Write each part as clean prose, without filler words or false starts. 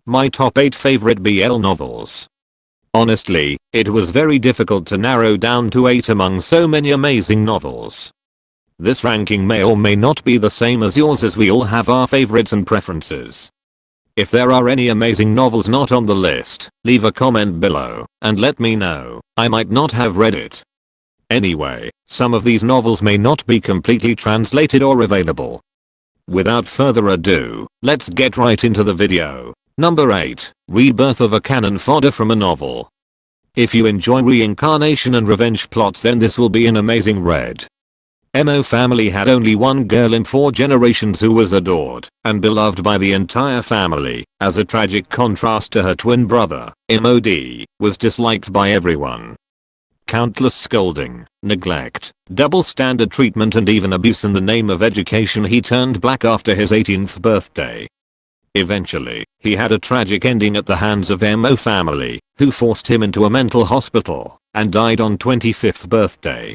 My top 8 favorite BL novels. Honestly, it was very difficult to narrow down to 8 among so many amazing novels. This ranking may or may not be the same as yours, as we all have our favorites and preferences. If there are any amazing novels not on the list, leave a comment below and let me know. I might not have read it. Anyway, some of these novels may not be completely translated or available. Without further ado, let's get right into the video. Number 8. Rebirth of a canon fodder from a novel. If you enjoy reincarnation and revenge plots, then this will be an amazing read. Mo family had only one girl in 4 generations who was adored and beloved by the entire family, as a tragic contrast to her twin brother, Mod, was disliked by everyone. Countless scolding, neglect, double standard treatment and even abuse in the name of education, he turned black after his 18th birthday. Eventually, he had a tragic ending at the hands of Mo family, who forced him into a mental hospital and died on 25th birthday.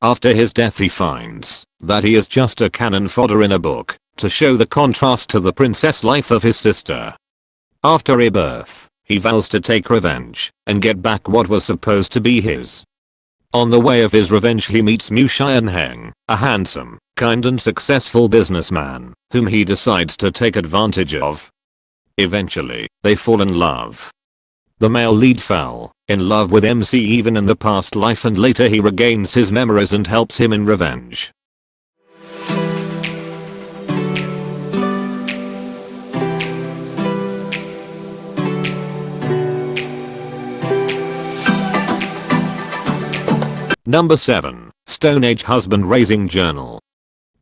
After his death, he finds that he is just a cannon fodder in a book to show the contrast to the princess life of his sister. After Rebirth, he vows to take revenge and get back what was supposed to be his. On the way of his revenge, he meets Mu Xianheng, a handsome, kind and successful businessman whom he decides to take advantage of. Eventually, they fall in love. The male lead fell in love with MC even in the past life, and later he regains his memories and helps him in revenge. Number 7. Stone Age Husband Raising Journal.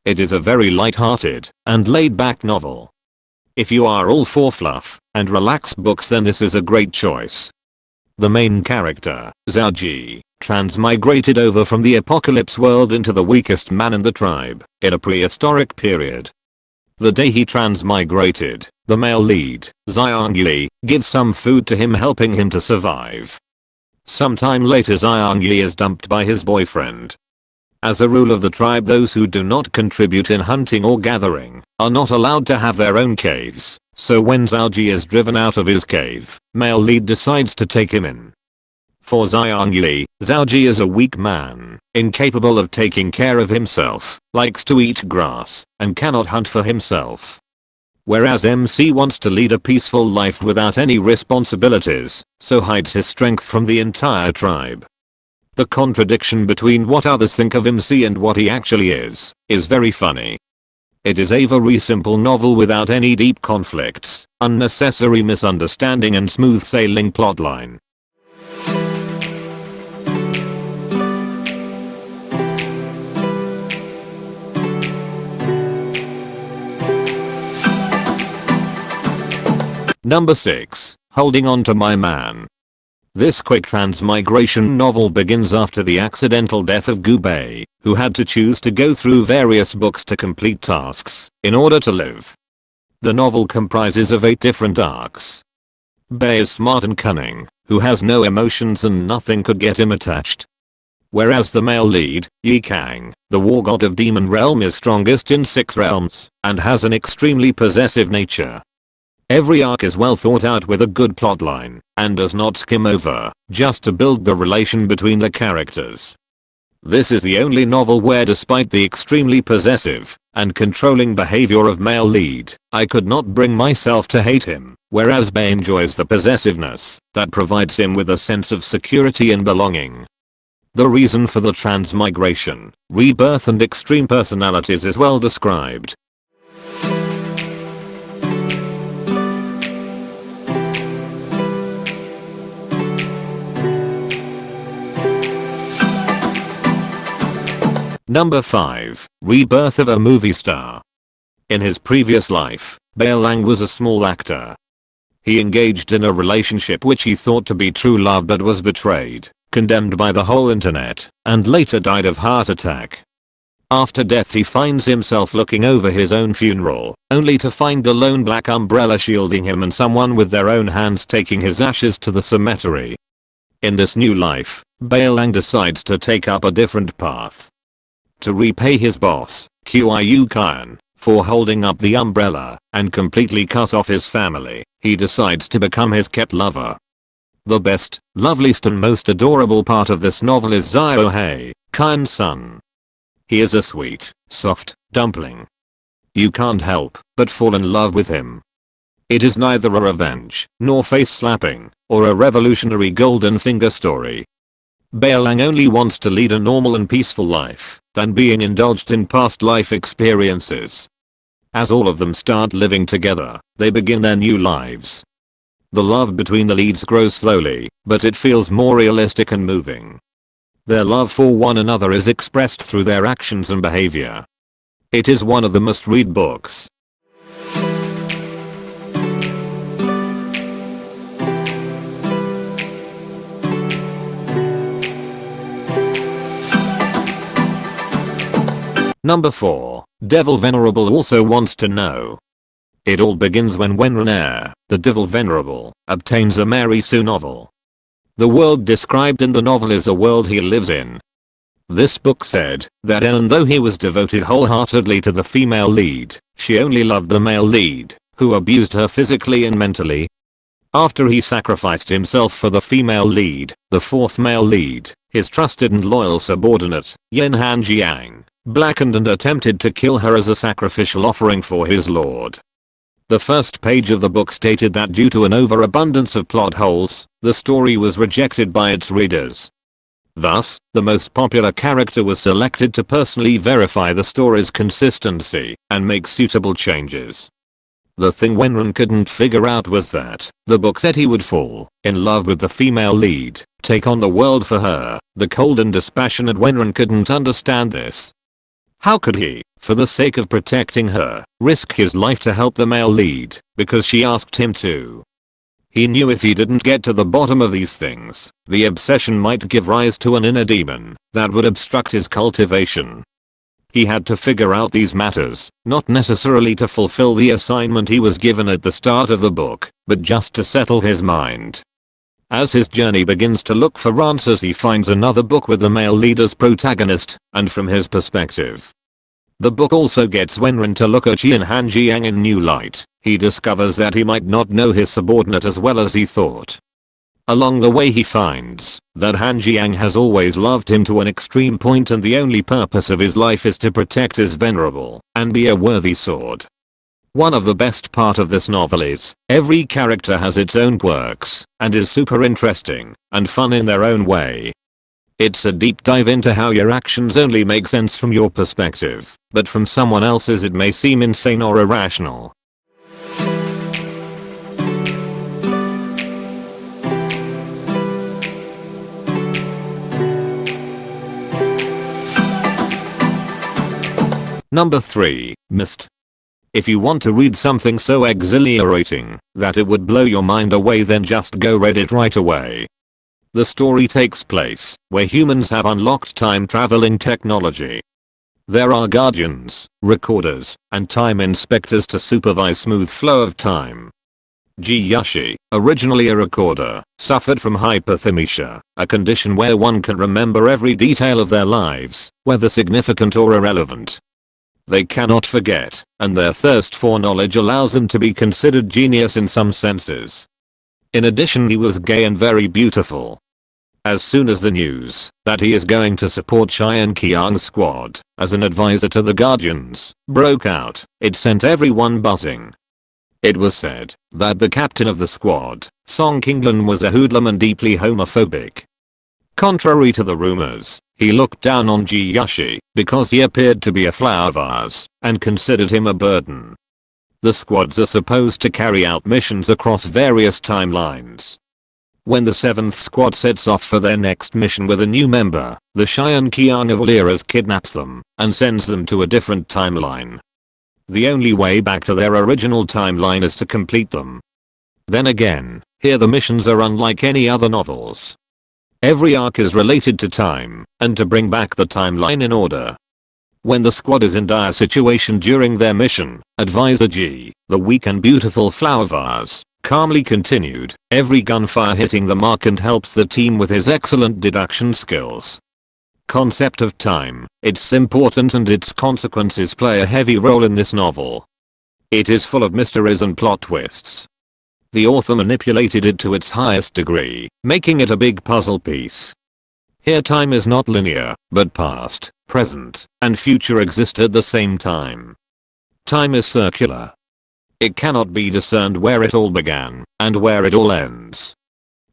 It is a very light-hearted and laid-back novel. If you are all for fluff and relaxed books, then this is a great choice. The main character, Zhao Ji, transmigrated over from the apocalypse world into the weakest man in the tribe in a prehistoric period. The day he transmigrated, the male lead, Xiangyi, gives some food to him, helping him to survive. Sometime later, Xiangyi is dumped by his boyfriend. As a rule of the tribe, those who do not contribute in hunting or gathering are not allowed to have their own caves, so when Xiaoji is driven out of his cave, male lead decides to take him in. For Xiangyi, Xiaoji is a weak man, incapable of taking care of himself, likes to eat grass, and cannot hunt for himself. Whereas MC wants to lead a peaceful life without any responsibilities, so hides his strength from the entire tribe. The contradiction between what others think of MC and what he actually is very funny. It is a very simple novel without any deep conflicts, unnecessary misunderstanding and smooth sailing plotline. Number 6. Holding On to My Man. This quick transmigration novel begins after the accidental death of Gu Bei, who had to choose to go through various books to complete tasks in order to live. The novel comprises of 8 different arcs. Bei is smart and cunning, who has no emotions and nothing could get him attached. Whereas the male lead, Yi Kang, the war god of Demon Realm, is strongest in 6 realms and has an extremely possessive nature. Every arc is well thought out with a good plotline and does not skim over, just to build the relation between the characters. This is the only novel where, despite the extremely possessive and controlling behavior of male lead, I could not bring myself to hate him, whereas Bei enjoys the possessiveness that provides him with a sense of security and belonging. The reason for the transmigration, rebirth and extreme personalities is well described. Number 5. Rebirth of a Movie Star. In his previous life, Bei Lang was a small actor. He engaged in a relationship which he thought to be true love but was betrayed, condemned by the whole internet, and later died of heart attack. After death, he finds himself looking over his own funeral, only to find a lone black umbrella shielding him and someone with their own hands taking his ashes to the cemetery. In this new life, Bei Lang decides to take up a different path. To repay his boss, Qiu Khan, for holding up the umbrella, and completely cut off his family, he decides to become his cat lover. The best, loveliest and most adorable part of this novel is Ziohei, Kain's son. He is a sweet, soft dumpling. You can't help but fall in love with him. It is neither a revenge, nor face slapping, or a revolutionary golden finger story. Baelang only wants to lead a normal and peaceful life, than being indulged in past life experiences. As all of them start living together, they begin their new lives. The love between the leads grows slowly, but it feels more realistic and moving. Their love for one another is expressed through their actions and behavior. It is one of the must-read books. Number 4. Devil Venerable also wants to know. It all begins when Wenren, the Devil Venerable, obtains a Mary Sue novel. The world described in the novel is a world he lives in. This book said that even though he was devoted wholeheartedly to the female lead, she only loved the male lead, who abused her physically and mentally. After he sacrificed himself for the female lead, the fourth male lead, his trusted and loyal subordinate, Yin Hanjiang, blackened and attempted to kill her as a sacrificial offering for his lord. The first page of the book stated that due to an overabundance of plot holes, the story was rejected by its readers. Thus, the most popular character was selected to personally verify the story's consistency and make suitable changes. The thing Wenren couldn't figure out was that the book said he would fall in love with the female lead, take on the world for her. The cold and dispassionate Wenren couldn't understand this. How could he, for the sake of protecting her, risk his life to help the male lead, because she asked him to? He knew if he didn't get to the bottom of these things, the obsession might give rise to an inner demon that would obstruct his cultivation. He had to figure out these matters, not necessarily to fulfill the assignment he was given at the start of the book, but just to settle his mind. As his journey begins to look for answers, he finds another book with the male lead as protagonist, and from his perspective. The book also gets Wenren to look at Yin Hanjiang in new light. He discovers that he might not know his subordinate as well as he thought. Along the way he finds that Hanjiang has always loved him to an extreme point, and the only purpose of his life is to protect his venerable and be a worthy sword. One of the best part of this novel is, every character has its own quirks, and is super interesting, and fun in their own way. It's a deep dive into how your actions only make sense from your perspective, but from someone else's it may seem insane or irrational. Number 3. Mist. If you want to read something so exhilarating that it would blow your mind away, then just go read it right away. The story takes place where humans have unlocked time traveling technology. There are guardians, recorders, and time inspectors to supervise smooth flow of time. Ji Yushi, originally a recorder, suffered from hyperthymesia, a condition where one can remember every detail of their lives, whether significant or irrelevant. They cannot forget, and their thirst for knowledge allows them to be considered genius in some senses. In addition, he was gay and very beautiful. As soon as the news that he is going to support Cheyenne Qiang's squad as an advisor to the Guardians broke out, it sent everyone buzzing. It was said that the captain of the squad, Song Qinglan, was a hoodlum and deeply homophobic. Contrary to the rumors, he looked down on Ji Yushi because he appeared to be a flower vase and considered him a burden. The squads are supposed to carry out missions across various timelines. When the 7th squad sets off for their next mission with a new member, the Cheyenne Qiang of all eras kidnaps them and sends them to a different timeline. The only way back to their original timeline is to complete them. Then again, here the missions are unlike any other novels. Every arc is related to time, and to bring back the timeline in order. When the squad is in dire situation during their mission, Advisor G, the weak and beautiful flower vase, calmly continued, every gunfire hitting the mark, and helps the team with his excellent deduction skills. Concept of time, it's important and its consequences play a heavy role in this novel. It is full of mysteries and plot twists. The author manipulated it to its highest degree, making it a big puzzle piece. Here time is not linear, but past, present, and future exist at the same time. Time is circular. It cannot be discerned where it all began, and where it all ends.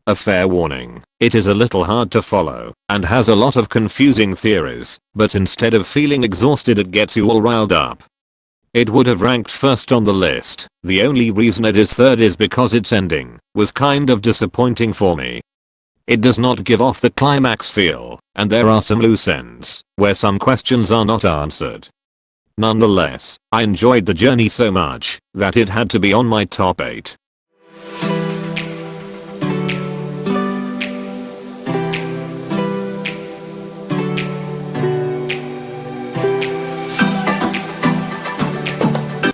A fair warning, it is a little hard to follow, and has a lot of confusing theories, but instead of feeling exhausted it gets you all riled up. It would have ranked first on the list, the only reason it is third is because its ending was kind of disappointing for me. It does not give off the climax feel, and there are some loose ends, where some questions are not answered. Nonetheless, I enjoyed the journey so much, that it had to be on my top 8.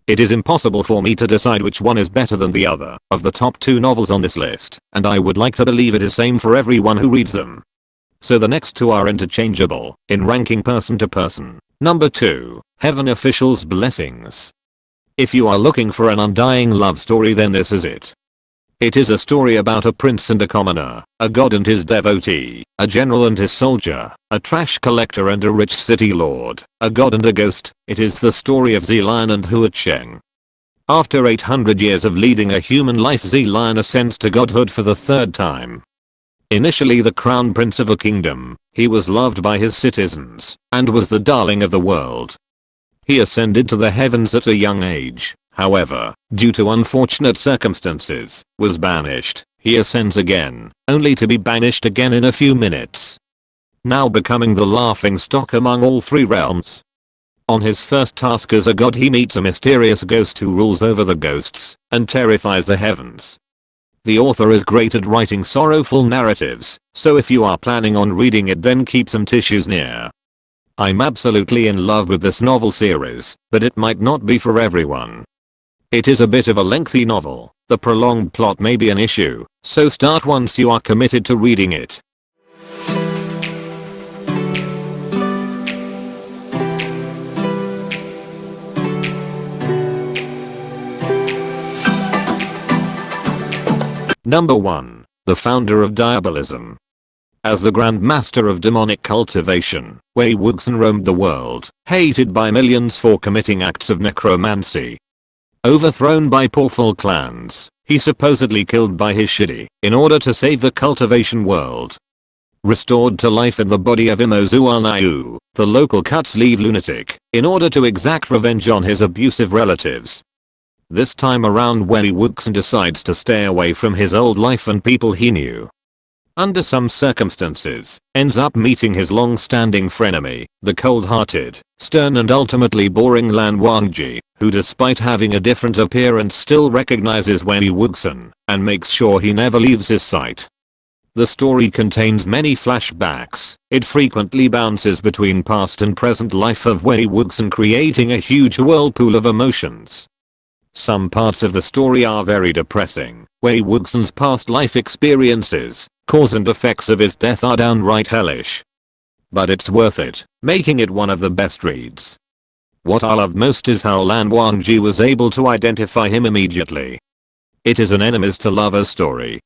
It is impossible for me to decide which one is better than the other of the top 2 novels on this list, and I would like to believe it is same for everyone who reads them. So the next 2 are interchangeable, in ranking person to person. Number 2, Heaven Official's Blessings. If you are looking for an undying love story then this is it. It is a story about a prince and a commoner, a god and his devotee, a general and his soldier, a trash collector and a rich city lord, a god and a ghost. It is the story of Zelion and Hua Cheng. After 800 years of leading a human life, Zelion ascends to godhood for the 3rd time. Initially the crown prince of a kingdom, he was loved by his citizens, and was the darling of the world. He ascended to the heavens at a young age. However, due to unfortunate circumstances, was banished. He ascends again, only to be banished again in a few minutes. Now becoming the laughingstock among all 3 realms. On his first task as a god he meets a mysterious ghost who rules over the ghosts, and terrifies the heavens. The author is great at writing sorrowful narratives, so if you are planning on reading it then keep some tissues near. I'm absolutely in love with this novel series, but it might not be for everyone. It is a bit of a lengthy novel, the prolonged plot may be an issue, so start once you are committed to reading it. Number 1, the founder of diabolism. As the Grand Master of demonic cultivation, Wei Wuxin roamed the world, hated by millions for committing acts of necromancy. Overthrown by powerful clans, he supposedly killed by his shidi, in order to save the cultivation world. Restored to life in the body of Imo Zuanayu, the local cut-sleeve lunatic, in order to exact revenge on his abusive relatives. This time around Wei Wuxin decides to stay away from his old life and people he knew. Under some circumstances, ends up meeting his long-standing frenemy, the cold-hearted, stern and ultimately boring Lan Wangji, who despite having a different appearance still recognizes Wei Wuxin, and makes sure he never leaves his sight. The story contains many flashbacks, it frequently bounces between past and present life of Wei Wuxin creating a huge whirlpool of emotions. Some parts of the story are very depressing. Wei Wuxin's past life experiences, cause and effects of his death are downright hellish. But it's worth it, making it one of the best reads. What I love most is how Lan Wangji was able to identify him immediately. It is an enemies to lovers story.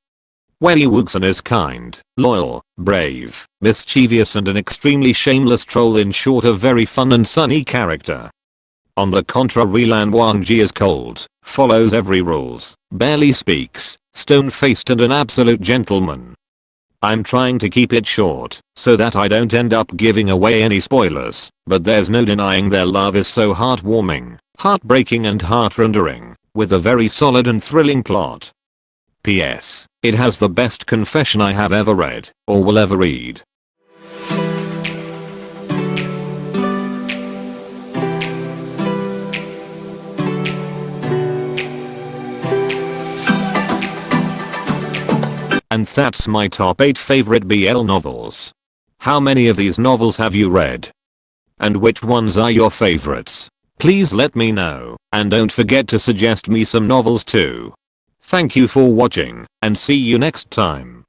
Wei Wuxin is kind, loyal, brave, mischievous and an extremely shameless troll, in short a very fun and sunny character. On the contrary, Lan Wangji is cold, follows every rules, barely speaks, stone-faced and an absolute gentleman. I'm trying to keep it short, so that I don't end up giving away any spoilers, but there's no denying their love is so heartwarming, heartbreaking and heart-rendering, with a very solid and thrilling plot. P.S. It has the best confession I have ever read, or will ever read. And that's my top 8 favorite BL novels. How many of these novels have you read? And which ones are your favorites? Please let me know, and don't forget to suggest me some novels too. Thank you for watching, and see you next time.